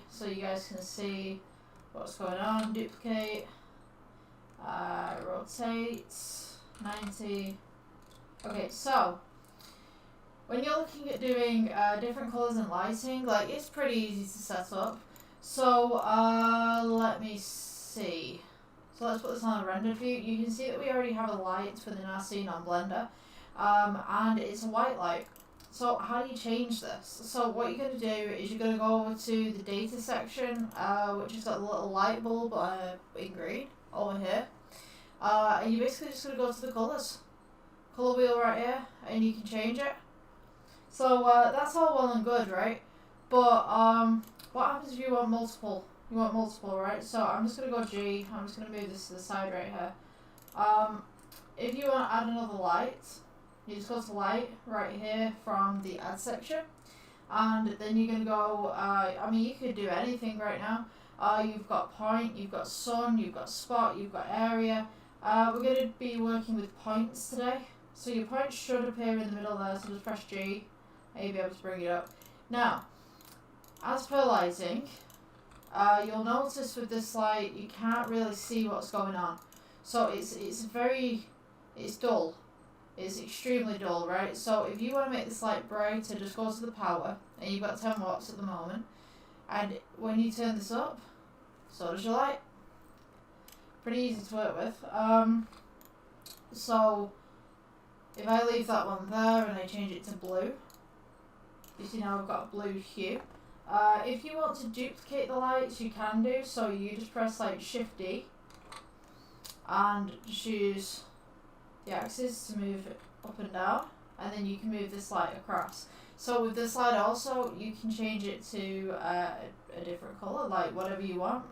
so you guys can see what's going on. Duplicate, rotate, 90. Okay, so when you're looking at doing different colours and lighting, like, it's pretty easy to set up. So let me see. So let's put this on a render view. You can see that we already have a light within our scene on Blender, and it's a white light. So how do you change this? So what you're going to do is you're going to go over to the data section, which has got the little light bulb in green over here, and you're basically just going to go to the colours. Colour wheel right here, and you can change it. So that's all well and good, right? But what happens if you want multiple? You want multiple, right? So I'm just going to go G. I'm just going to move this to the side right here. If you want to add another light, you just go to light right here from the add section. And then you're going to go, I mean, you could do anything right now. You've got point, you've got sun, you've got spot, you've got area. We're going to be working with points today. So your point should appear in the middle there, so just press G and you'll be able to bring it up. Now, as per lighting, you'll notice with this light you can't really see what's going on. So it's dull. It's extremely dull, right? So if you want to make this light brighter, just go to the power, and you've got 10 watts at the moment. And when you turn this up, so does your light. Pretty easy to work with. So if I leave that one there and I change it to blue, you see now I've got a blue hue. If you want to duplicate the lights, you can do. So you just press like Shift D and just use the axis to move it up and down, and then you can move this light across. So with this light also, you can change it to a different colour, like whatever you want.